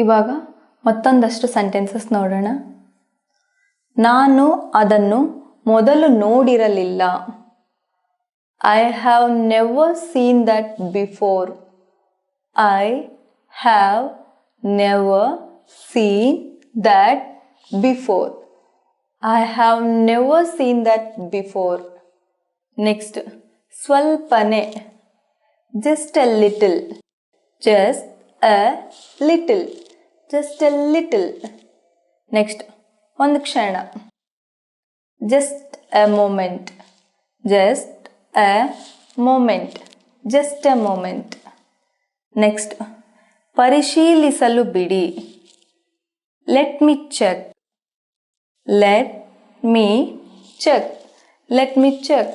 ಇವಾಗ ಮತ್ತೊಂದಷ್ಟು ಸೆಂಟೆನ್ಸಸ್ ನೋಡೋಣ. ನಾನು ಅದನ್ನು ಮೊದಲು ನೋಡಿರಲಿಲ್ಲ. I have never seen that before. I have never seen that before. I have never seen that before. Next, swalpane, just a little, just a little, just a little. Next, ಒಂದು ಕ್ಷಣ, just a moment, just a moment, just a moment. Next, ಪರಿಶೀಲಿಸಲು ಬಿಡಿ, let me check, let me check, let me check.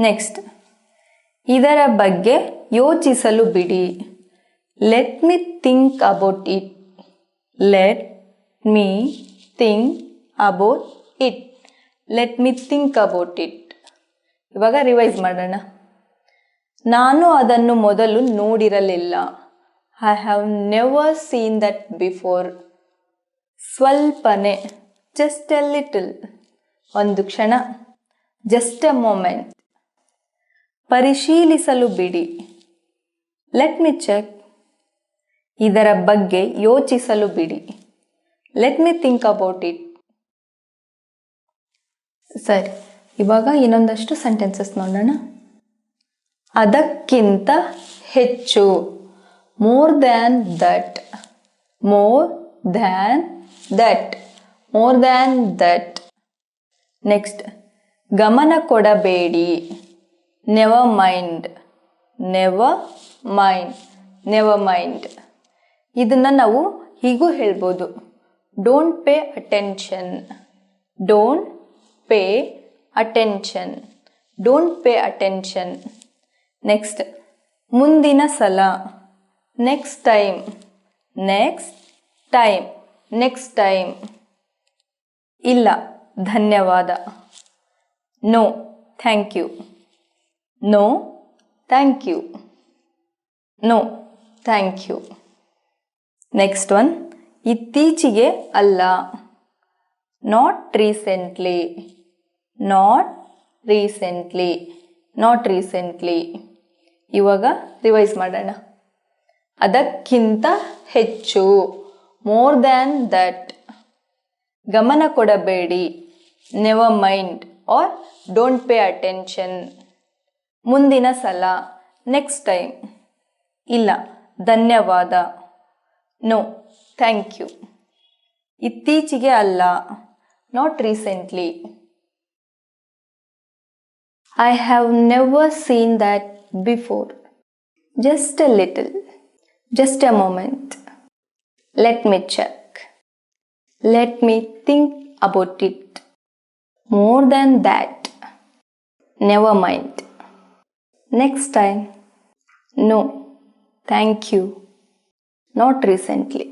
Next, ಇದರ ಬಗ್ಗೆ ಯೋಚಿಸಲು ಬಿಡಿ, let me think about it, let me think about it, let me think about it. ಇವಾಗ revise ಮಾಡೋಣ. ನಾನು ಅದನ್ನು ಮೊದಲು ನೋಡಿರಲಿಲ್ಲ. I have never seen that before. ಸ್ವಲ್ಪನೆ, just a little, ಒಂದು ಕ್ಷಣ, just a moment. ಪರಿಶೀಲಿಸಲು ಬಿಡಿ, let me check. ಇದರ ಬಗ್ಗೆ ಯೋಚಿಸಲು ಬಿಡಿ, let me think about it. ಸರಿ, ಇವಾಗ ಇನ್ನೊಂದಷ್ಟು ಸೆಂಟೆನ್ಸಸ್ ನೋಡೋಣ. ಅದಕ್ಕಿಂತ ಹೆಚ್ಚು, more than that, more than that, more than that. Next, ಗಮನ ಕೊಡಬೇಡಿ, never mind, never mind, never mind. ಇದನ್ನ ನಾವು ಹೀಗೂ ಹೇಳ್ಬೋದು, don't pay attention, don't pay attention, don't pay attention. Next, ಮುಂದಿನ ಸಲ, next time, next time, next time. ಇಲ್ಲ, ಧನ್ಯವಾದ, no thank you, no thank you, no thank you. Next one, ಇತ್ತೀಚೆಗೆ ಅಲ್ಲ, not recently, not recently, not recently. ಇವಾಗ revise ಮಾಡೋಣ. ಅದಕ್ಕಿಂತ ಹೆಚ್ಚು, more than that. ಗಮನ ಕೊಡಬೇಡಿ, never mind or don't pay attention. ಮುಂದಿನ ಸಲ, next time. ಇಲ್ಲ, ಧನ್ಯವಾದ, no thank you. ಇತ್ತೀಚೆಗೆ ಅಲ್ಲ, not recently. I have never seen that before. Just a little, just a moment. Let me check, let me think about it. More than that, never mind. Next time, no thank you, not recently.